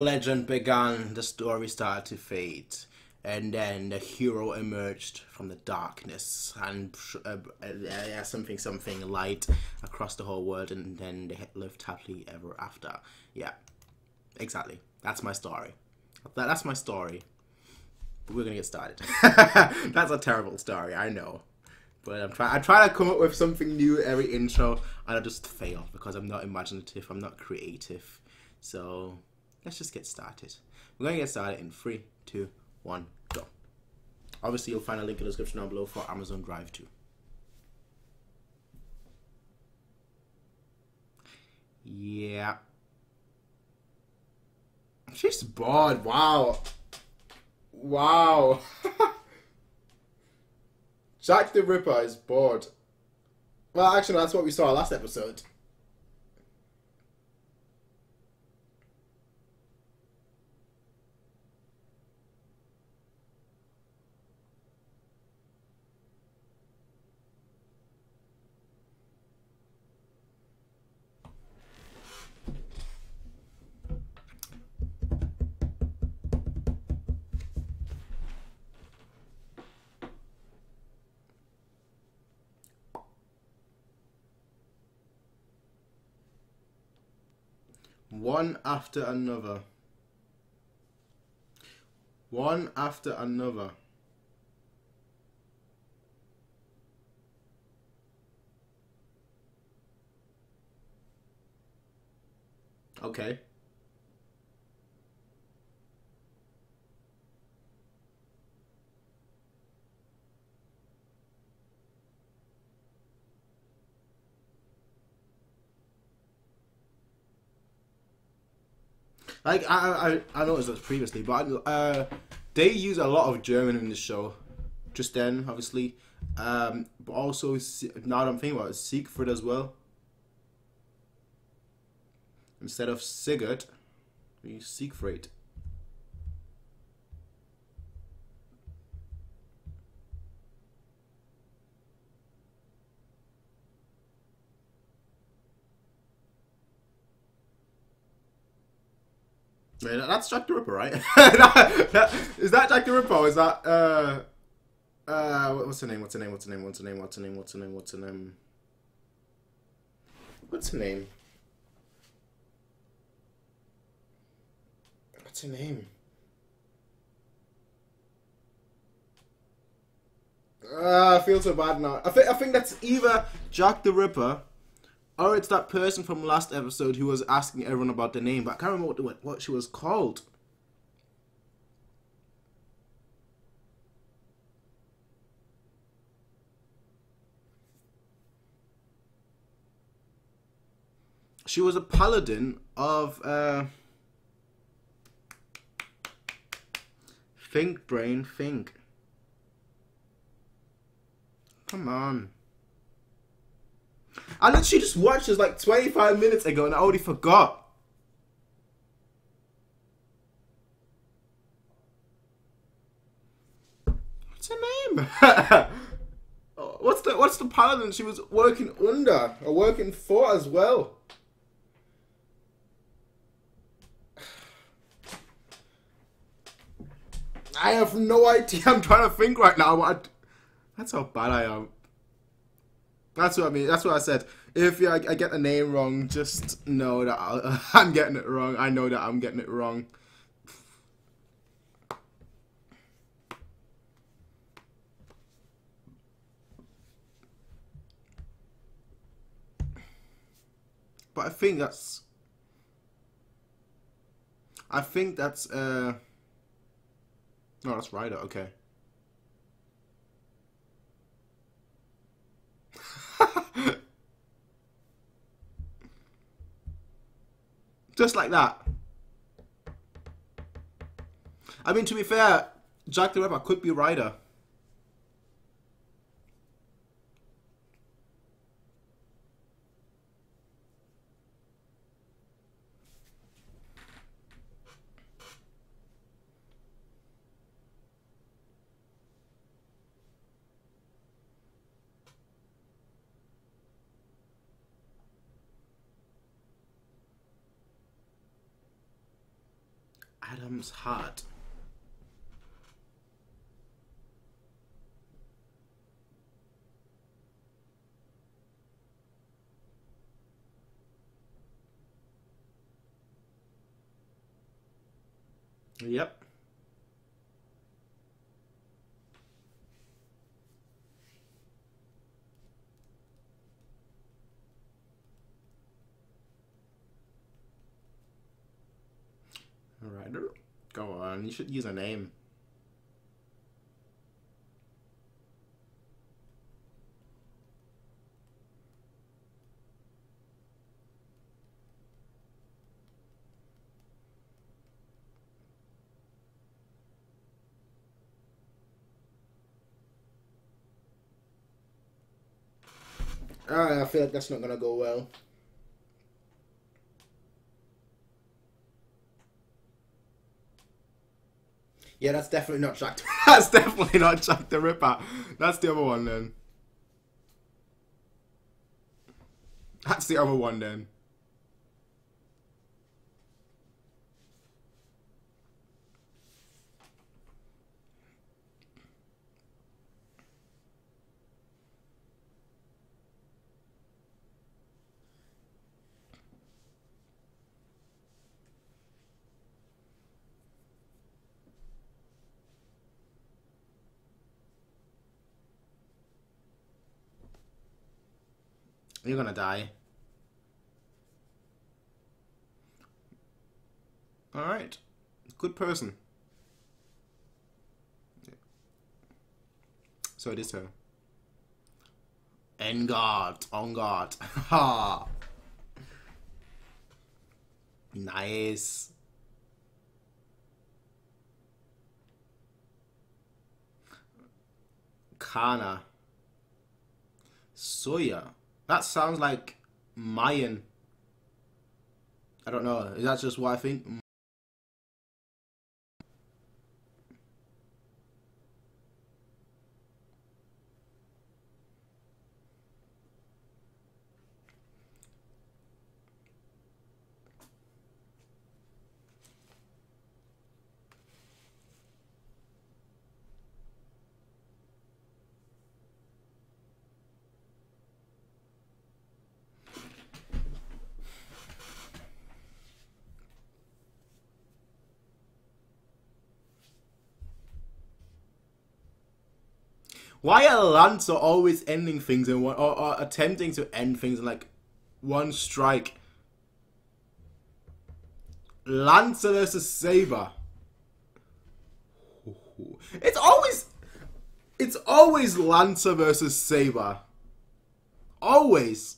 Legend began, the story started to fade, and then the hero emerged from the darkness and something light across the whole world, and then they lived happily ever after. Yeah, exactly. That's my story. That's my story. But we're gonna get started. That's a terrible story, I know. But I try to come up with something new every intro, and I just fail because I'm not imaginative. I'm not creative. So let's just get started. We're going to get started in 3, 2, 1, go. Obviously, you'll find a link in the description down below for Amazon Drive too. Yeah. She's bored. Wow. Wow. Jack the Ripper is bored. Well, actually, that's what we saw last episode. One after another. One after another. Okay. Like I noticed this previously, but they use a lot of German in this show. Just then, obviously, but also now that I'm thinking about it, Siegfried as well. Instead of Sigurd, we use Siegfried. Man, that's Jack the Ripper, right? Is that Jack the Ripper? Or is that what's her name? What's her name? What's her name? What's her name? What's her name? What's her name? What's her name? What's her name? What's her name? I feel so bad now. I think that's either Jack the Ripper, or it's that person from last episode who was asking everyone about the name, but I can't remember what she was called. She was a paladin of Think Brain Think. Come on. I literally just watched this like 25 minutes ago and I already forgot. What's her name? What's the paladin she was working under or working for as well? I have no idea. I'm trying to think right now. That's how bad I am. That's what I mean. That's what I said. If I get the name wrong, just know that I'm getting it wrong. I know that I'm getting it wrong. But I think that's no, that's Ryder. Okay. Just like that. I mean, to be fair, Jack the Ripper could be Ryder. Adam's heart. Yep. Alright, go on. You should use a name. I feel like that's not gonna go well. Yeah, that's definitely not Jack. That's definitely not Jack the Ripper. That's the other one then. That's the other one then. You're gonna die. Alright. Good person. So it is her. Engard. On guard. Ha. Nice. Kana. Soya. That sounds like Mayan. I don't know. Is that just what I think? Why are Lancer always ending things in one, or attempting to end things in like one strike? Lancer versus Saber. It's always Lancer versus Saber. Always.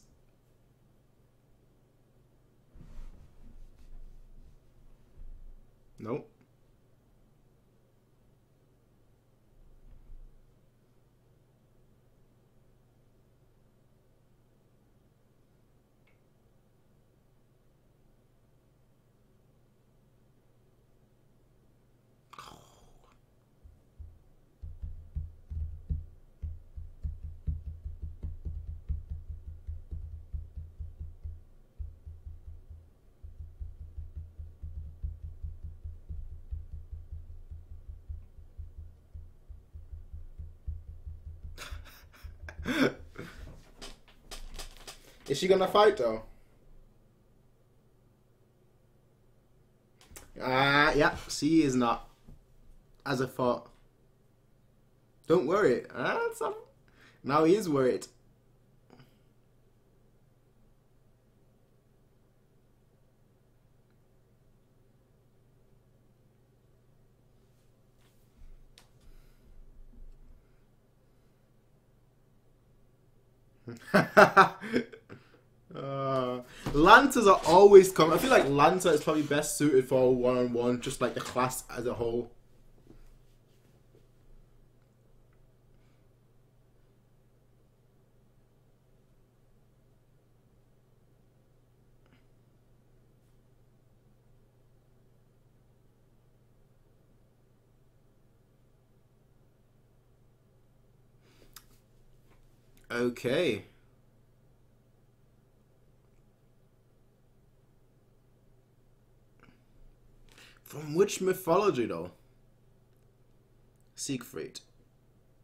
Nope. Is she gonna fight though? Yeah, she is not. As I thought. Don't worry. Now he is worried. Lancers are always I feel like Lancer is probably best suited for one-on-one, just like the class as a whole. Okay. From which mythology, though? Siegfried.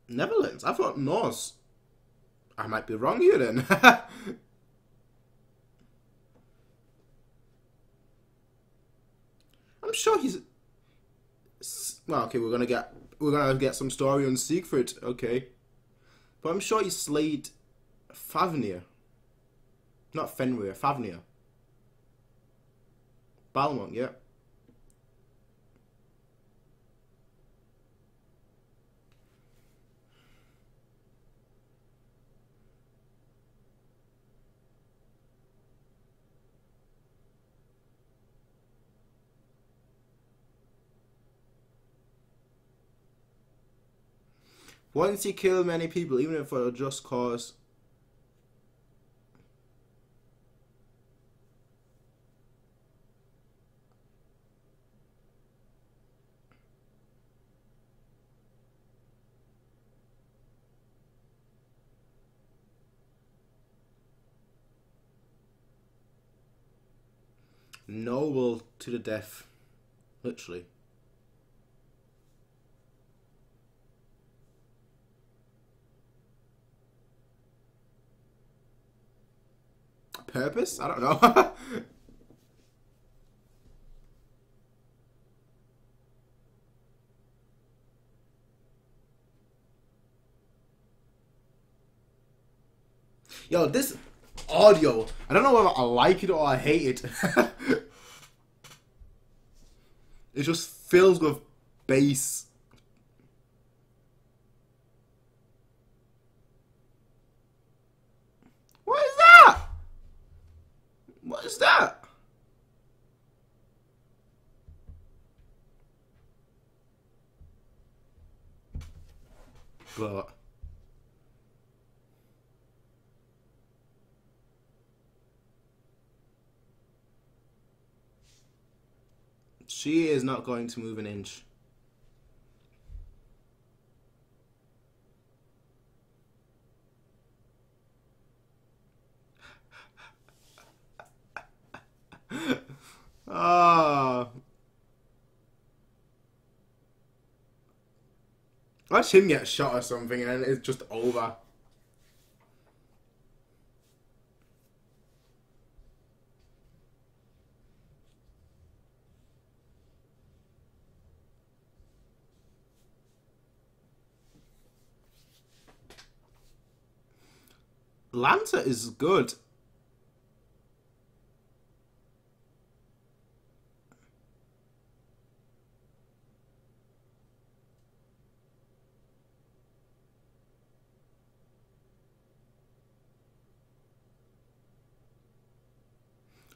Netherlands? I thought Norse. I might be wrong here then. I'm sure he's... Well, okay, we're gonna get some story on Siegfried, okay. But I'm sure he slayed Fafnir. Not Fenrir, Fafnir. Balmont, yeah. Once he killed many people, even if for a just cause. Noble to the death. Literally. Purpose? I don't know. Yo, this audio, I don't know whether I like it or I hate it. It just fills with bass. What is that? What is that? But she is not going to move an inch. Ah. Watch him get shot or something and then it's just over. Lanta is good.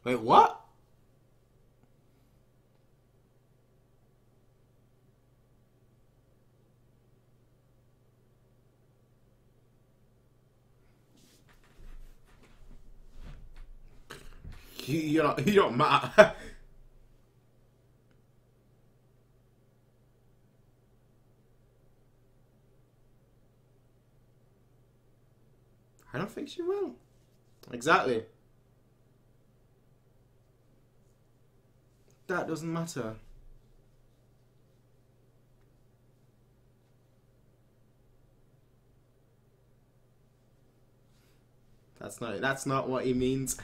Wait, what? You don't matter. I don't think she will. Exactly. That doesn't matter. That's not what he means.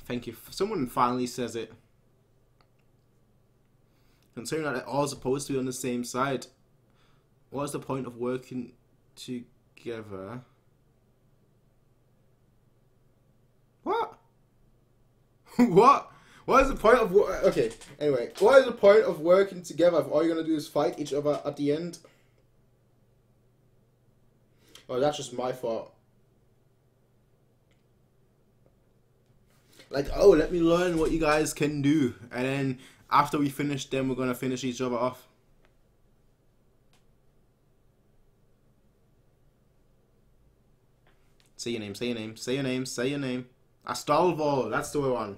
Thank you. Someone finally says it. Considering that they're all supposed to be on the same side, what is the point of working together? What? What? What is the point of okay, anyway. What is the point of working together if all you're going to do is fight each other at the end? Oh, that's just my fault. Like, oh, let me learn what you guys can do. And then after we finish them, we're going to finish each other off. Say your name, say your name, say your name, say your name. Astolvo, that's the one.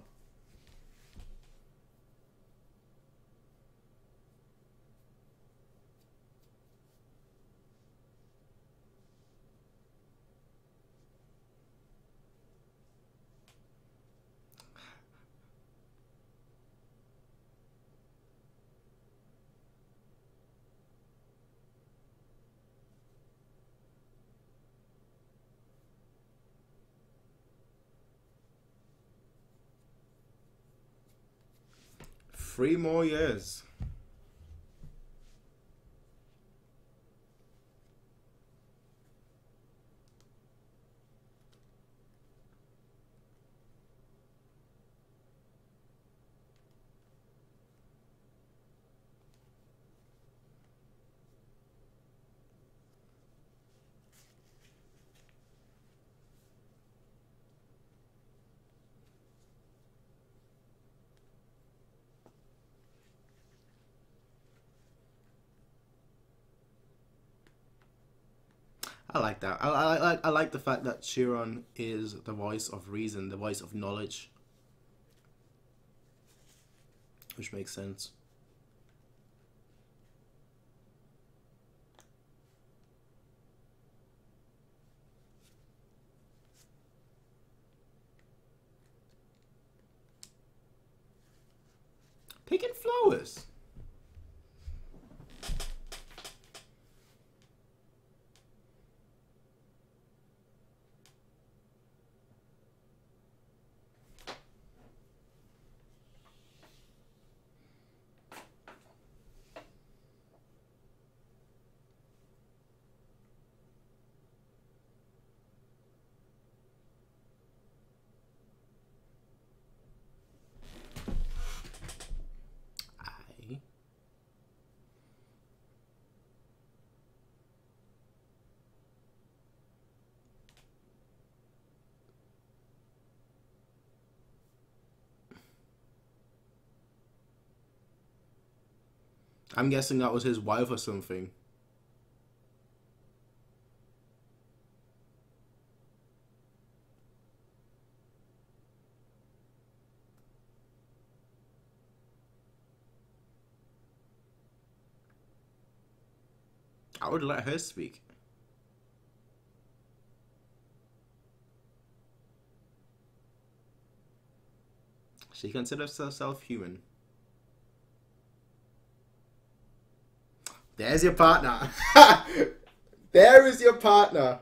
3 more years. I like that. I like the fact that Sheeran is the voice of reason, the voice of knowledge, which makes sense. Picking flowers. I'm guessing that was his wife or something. I would let her speak. She considers herself human. There's your partner. There is your partner.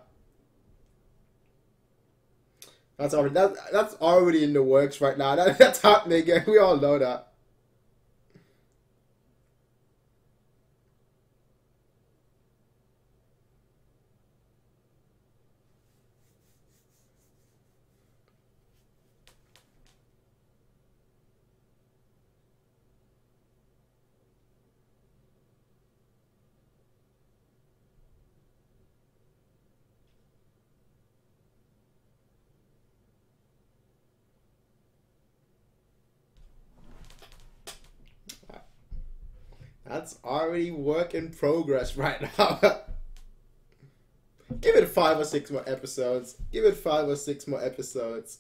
That's already in the works right now. That's happening. We all know that. That's already work in progress right now. Give it 5 or 6 more episodes. Give it 5 or 6 more episodes.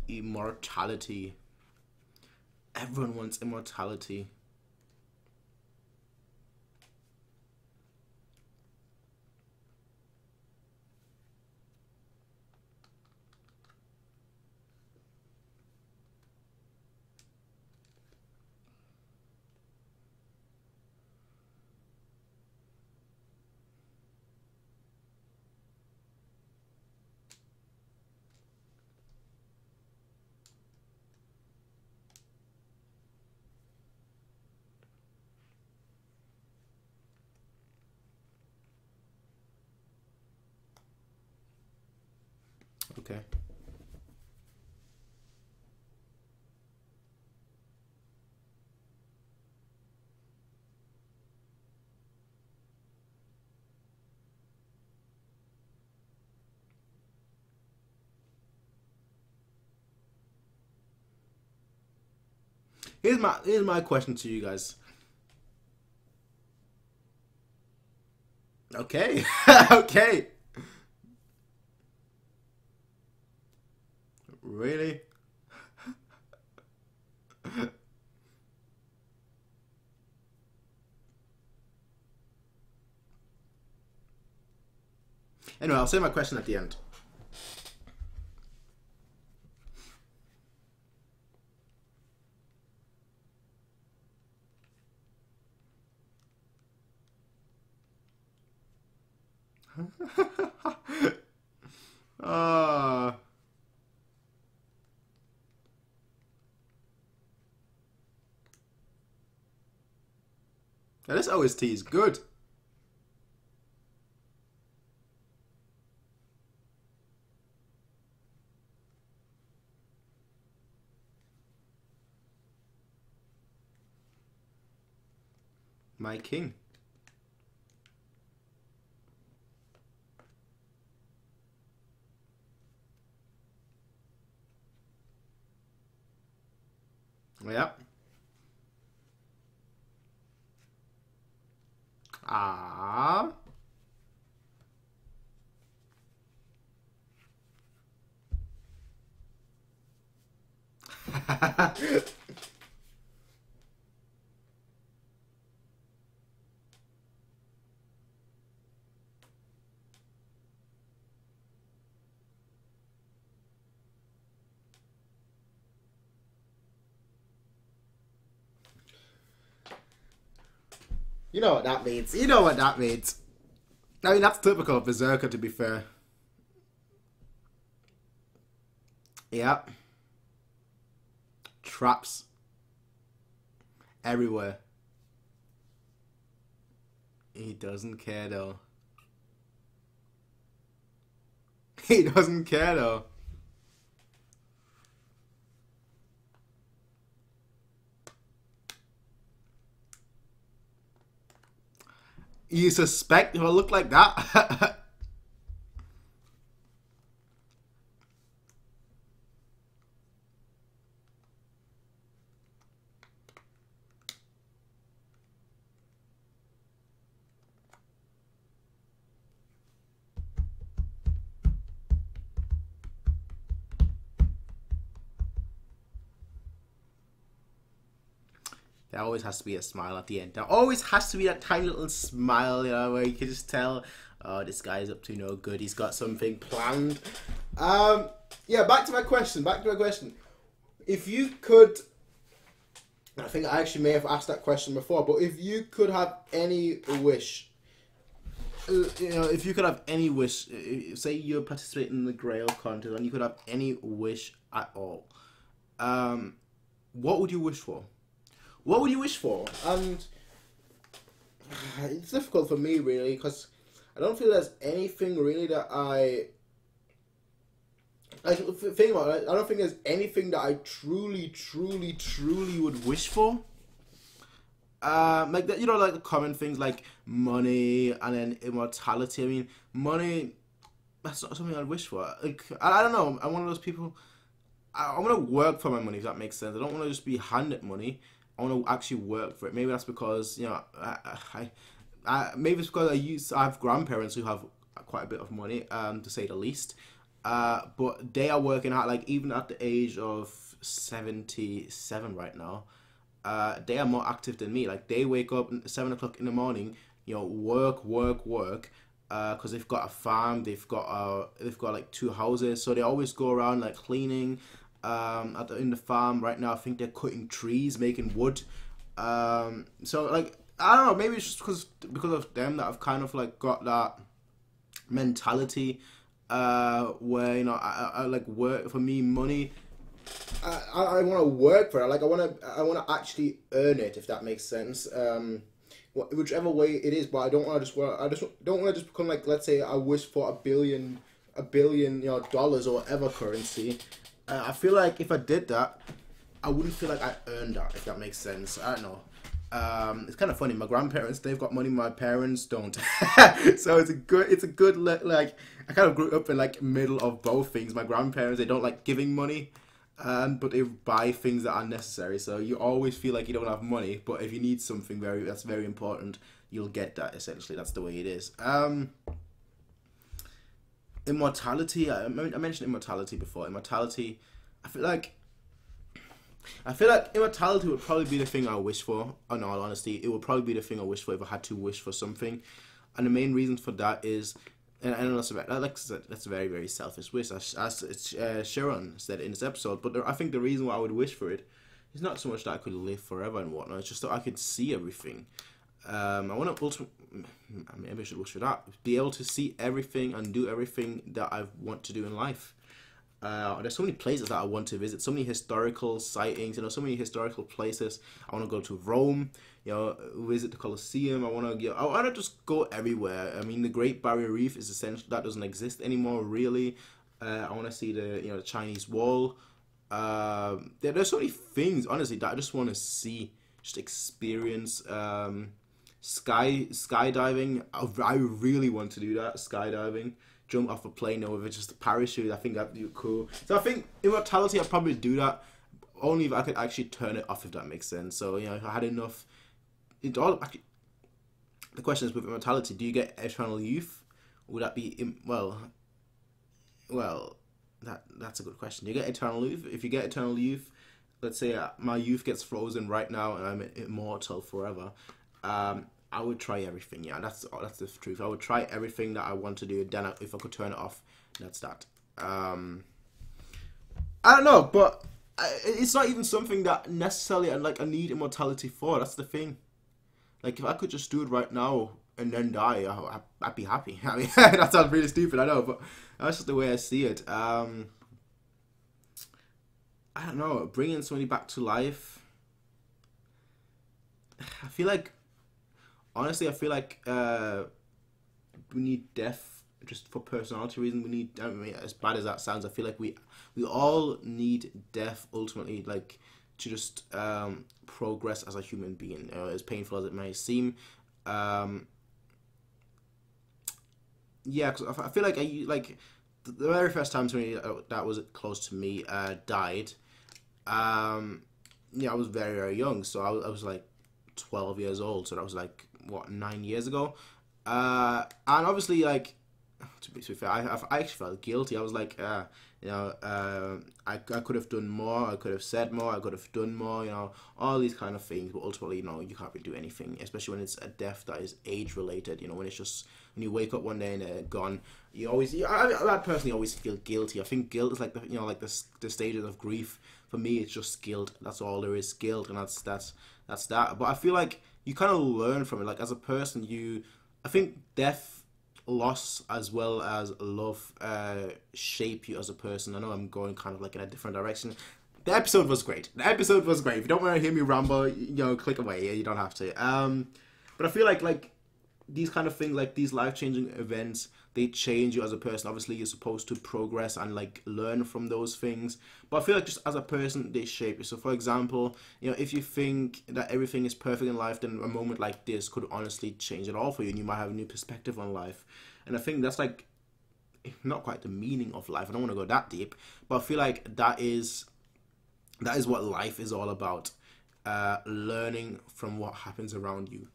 Immortality. Everyone wants immortality. Okay. Here's my question to you guys. Okay. Okay. Really? Anyway, I'll say my question at the end. Ah. Now this OST is good. My king. Yep. Ah. You know what that means. You know what that means. I mean, that's typical of Berserker, to be fair. Yep. Traps. Everywhere. He doesn't care, though. He doesn't care, though. You suspect he'll look like that? There always has to be a smile at the end. There always has to be that tiny little smile, you know, where you can just tell, oh, this guy's up to no good. He's got something planned. Yeah, back to my question. If you could, I think I actually may have asked that question before, but if you could have any wish, you know, if you could have any wish, say you're participating in the Grail contest and you could have any wish at all, what would you wish for? What would you wish for? And it's difficult for me, really, because I don't feel there's anything really that think about it. I don't think there's anything that I truly would wish for. Like that, you know, like the common things like money and then immortality. I mean, money, that's not something I'd wish for. Like, I don't know. I'm one of those people. I want to work for my money, if that makes sense. I don't want to just be handed money. I want to actually work for it. Maybe that's because, you know, maybe it's because I have grandparents who have quite a bit of money, to say the least. But they are working out, like, even at the age of 77 right now, they are more active than me. Like, they wake up at 7 o'clock in the morning, you know, work, because they've got a farm, they've got like 2 houses, so they always go around like cleaning. In the farm right now, I think they're cutting trees, making wood. So like, I don't know, maybe it's just because of them that I've kind of like got that mentality, where, you know, I like work for me, money. I want to work for it. Like I want to actually earn it, if that makes sense. Whichever way it is, but I don't want to just work. I just don't want to just become like, let's say I wish for a billion, you know, dollars or whatever currency. I feel like if I did that, I wouldn't feel like I earned that, if that makes sense. I don't know. It's kind of funny. My grandparents, they've got money. My parents don't. So it's a good like. I kind of grew up in like middle of both things. My grandparents, they don't like giving money, but they buy things that are necessary. So you always feel like you don't have money, but if you need something that's very important, you'll get that. Essentially, that's the way it is. Immortality. I mentioned immortality before. Immortality. I feel like immortality would probably be the thing I wish for. In all honesty, it would probably be the thing I wish for if I had to wish for something. And the main reason for that is, and I know that's a very, very selfish wish, as Sheeran said in this episode. But I think the reason why I would wish for it is not so much that I could live forever and whatnot. It's just that I could see everything. I want to maybe should I be able to see everything and do everything that I want to do in life. There's so many places that I want to visit, so many historical sightings, so many historical places. I want to go to Rome, visit the Colosseum. I want to just go everywhere. I mean, the Great Barrier Reef is essential. That doesn't exist anymore, really. I want to see the Chinese Wall. There's so many things, honestly, that I just want to see, just experience. Skydiving. I really want to do that. Skydiving. Jump off a plane or with just a parachute. I think that'd be cool. So I think Immortality, I'd probably do that only if I could actually turn it off, if that makes sense. So if I had enough. The question is, with Immortality, do you get eternal youth? Would that be well? That's a good question. Do you get eternal youth? If you get eternal youth, let's say my youth gets frozen right now and I'm immortal forever. I would try everything. Yeah, that's the truth. I would try everything that I want to do. Then if I could turn it off, that's that. I don't know, but it's not even something that necessarily I need immortality for. That's the thing. Like, if I could just do it right now and then die, I'd be happy. I mean, that sounds really stupid, I know, but that's just the way I see it. I don't know, bringing somebody back to life. I feel like, honestly, we need death just for personality reasons. We need, I mean, as bad as that sounds, I feel like we all need death ultimately, like, to just progress as a human being, as painful as it may seem. Yeah, because I feel like the very first time somebody that was close to me died. I was very, very young, so I was like 12 years old, so that was like, what, 9 years ago. And obviously, like, to be fair, I actually felt guilty. I was like, I could have done more, I could have said more, I could have done more, all these kind of things, but ultimately, you can't really do anything, especially when it's a death that is age related, when it's just, when you wake up one day and they're gone, I personally always feel guilty. I think guilt is like the stages of grief. For me, it's just guilt. That's all there is, guilt, and that's that. But I feel like you kind of learn from it. Like, as a person, I think death, loss, as well as love, shape you as a person. I know I'm going kind of like in a different direction. The episode was great. If you don't want to hear me ramble, click away. You don't have to. But I feel like these kind of things, like these life-changing events, they change you as a person. Obviously, you're supposed to progress and like learn from those things. But I feel like just as a person, they shape you. So, for example, if you think that everything is perfect in life, then a moment like this could honestly change it all for you, and you might have a new perspective on life. And I think that's like not quite the meaning of life. I don't want to go that deep, but I feel like that is what life is all about. Learning from what happens around you.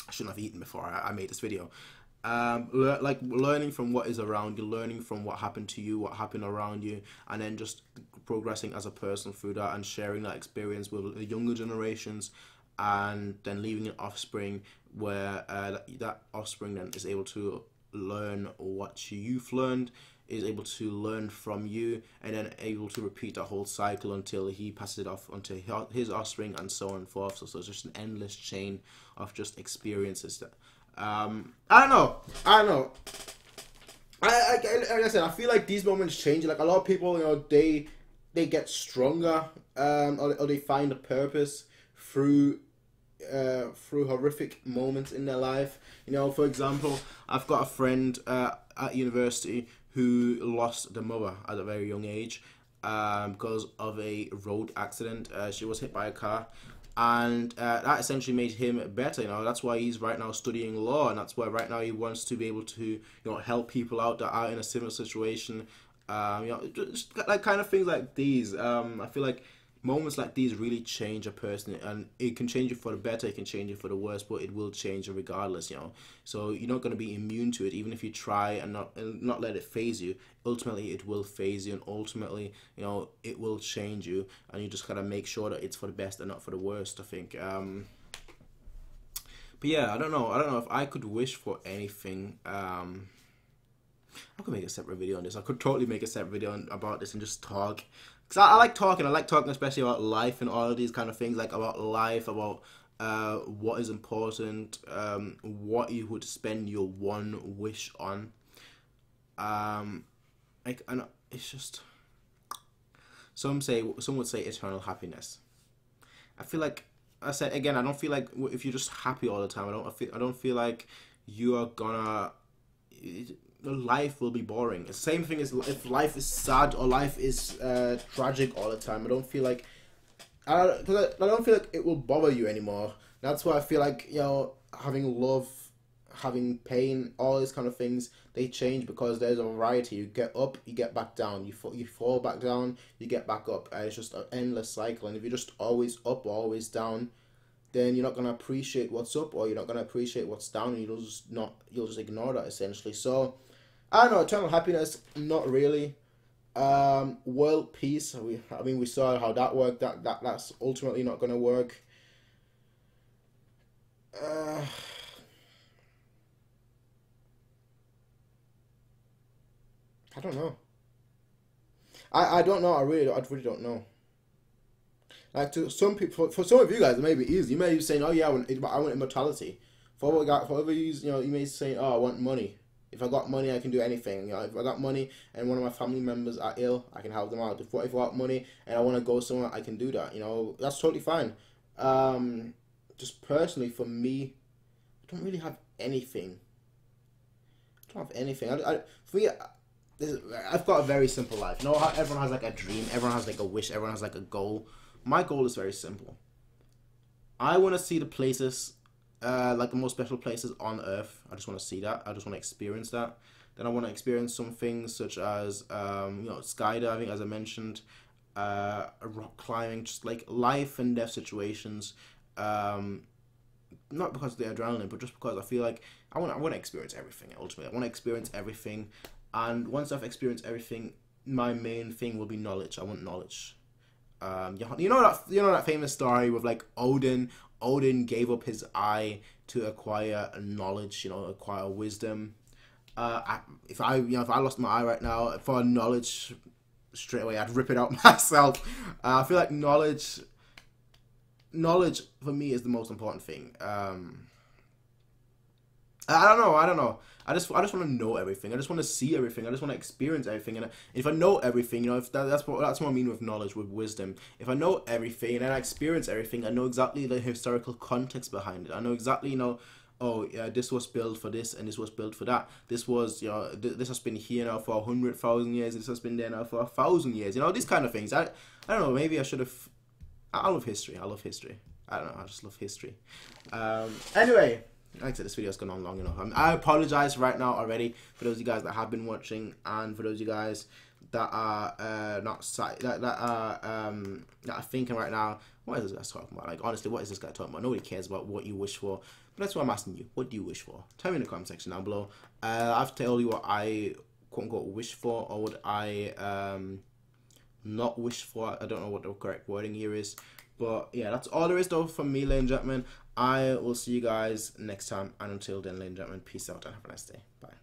I shouldn't have eaten before I made this video. Like learning from what is around you, learning from what happened to you, what happened around you, and then just progressing as a person through that and sharing that experience with the younger generations, and then leaving an offspring where that offspring then is able to learn what you've learned, is able to learn from you, and then able to repeat that whole cycle until he passes it off onto his offspring, and so on and forth. So it's just an endless chain of just experiences that I don't know. Like I said, I feel like these moments change. Like, a lot of people, they get stronger, or they find a purpose through horrific moments in their life. For example, I've got a friend at university who lost their mother at a very young age because of a road accident. She was hit by a car, and that essentially made him better. That's why he's right now studying law, and that's why right now he wants to be able to help people out that are in a similar situation. Just like kind of things like these. I feel like moments like these really change a person, and it can change you for the better, it can change you for the worse, but it will change you regardless. So you're not going to be immune to it, even if you try and not let it phase you. Ultimately, it will phase you, and ultimately, it will change you, and you just gotta make sure that it's for the best and not for the worst, I think. But yeah, I don't know if I could wish for anything. I could make a separate video on this. I could totally make a separate video about this and just talk. Because I like talking. I like talking especially about life and all of these kind of things. Like, about life, about what is important, what you would spend your one wish on. Like, and it's just, some would say eternal happiness. I feel like, I said again, I don't feel like if you're just happy all the time, I don't feel like you are gonna, life will be boring. The same thing as if life is sad or life is tragic all the time. I don't feel like, I don't feel like it will bother you anymore. That's why I feel like, you know, having love, having pain, all these kind of things, they change because there's a variety. You get up, you get back down. You fall back down, you get back up. And it's just an endless cycle. And if you're just always up or always down, then you're not gonna appreciate what's up, or you're not gonna appreciate what's down, and you'll just ignore that essentially. So I don't know, eternal happiness, not really. World peace. I mean, we saw how that worked. That's ultimately not gonna work. I don't know. I don't know. I really don't know. Like, to some people, for some of you guys, it may be easy. You may be saying, "Oh yeah, I want immortality." For other you, you know, you may say, "Oh, I want money. If I got money, I can do anything." You know, if I got money and one of my family members are ill, I can help them out. If I got money and I want to go somewhere, I can do that. You know, that's totally fine. Just personally, for me, I don't really have anything. I don't have anything. For me, I've got a very simple life. You know how everyone has like a dream, everyone has like a wish, everyone has like a goal. My goal is very simple. I want to see the places, like the most special places on Earth. I just want to see that. I just want to experience that. Then I want to experience some things such as, you know, skydiving, as I mentioned, rock climbing, just like life and death situations. Not because of the adrenaline, but just because I feel like I want to experience everything. Ultimately, I want to experience everything, and once I've experienced everything, my main thing will be knowledge. I want knowledge. You know that famous story with like Odin. Odin gave up his eye to acquire knowledge. You know, acquire wisdom. If I lost my eye right now for knowledge, straight away I'd rip it out myself. I feel like knowledge for me is the most important thing. I don't know. I just want to know everything. I just want to see everything. I just want to experience everything. And if I know everything, you know, if that's what I mean with knowledge, with wisdom. If I know everything and then I experience everything, I know exactly the historical context behind it. I know exactly, you know, oh yeah, this was built for this and this was built for that. This was, you know, this has been here now for 100,000 years. This has been there now for 1,000 years. You know, these kind of things. I don't know. Maybe I should have. I love history. I don't know. I just love history. Anyway. Like I said, this video's gone on long enough. I apologize right now already for those of you guys that have been watching, and for those of you guys that are that are thinking right now, what is this guy talking about? Like, honestly, what is this guy talking about? Nobody cares about what you wish for. But that's what I'm asking you. What do you wish for? Tell me in the comment section down below. I've told you what I quote unquote wish for, or what I not wish for. I don't know what the correct wording here is. But yeah, that's all there is though from me, ladies and gentlemen. I will see you guys next time, and until then, ladies and gentlemen, peace out and have a nice day. Bye.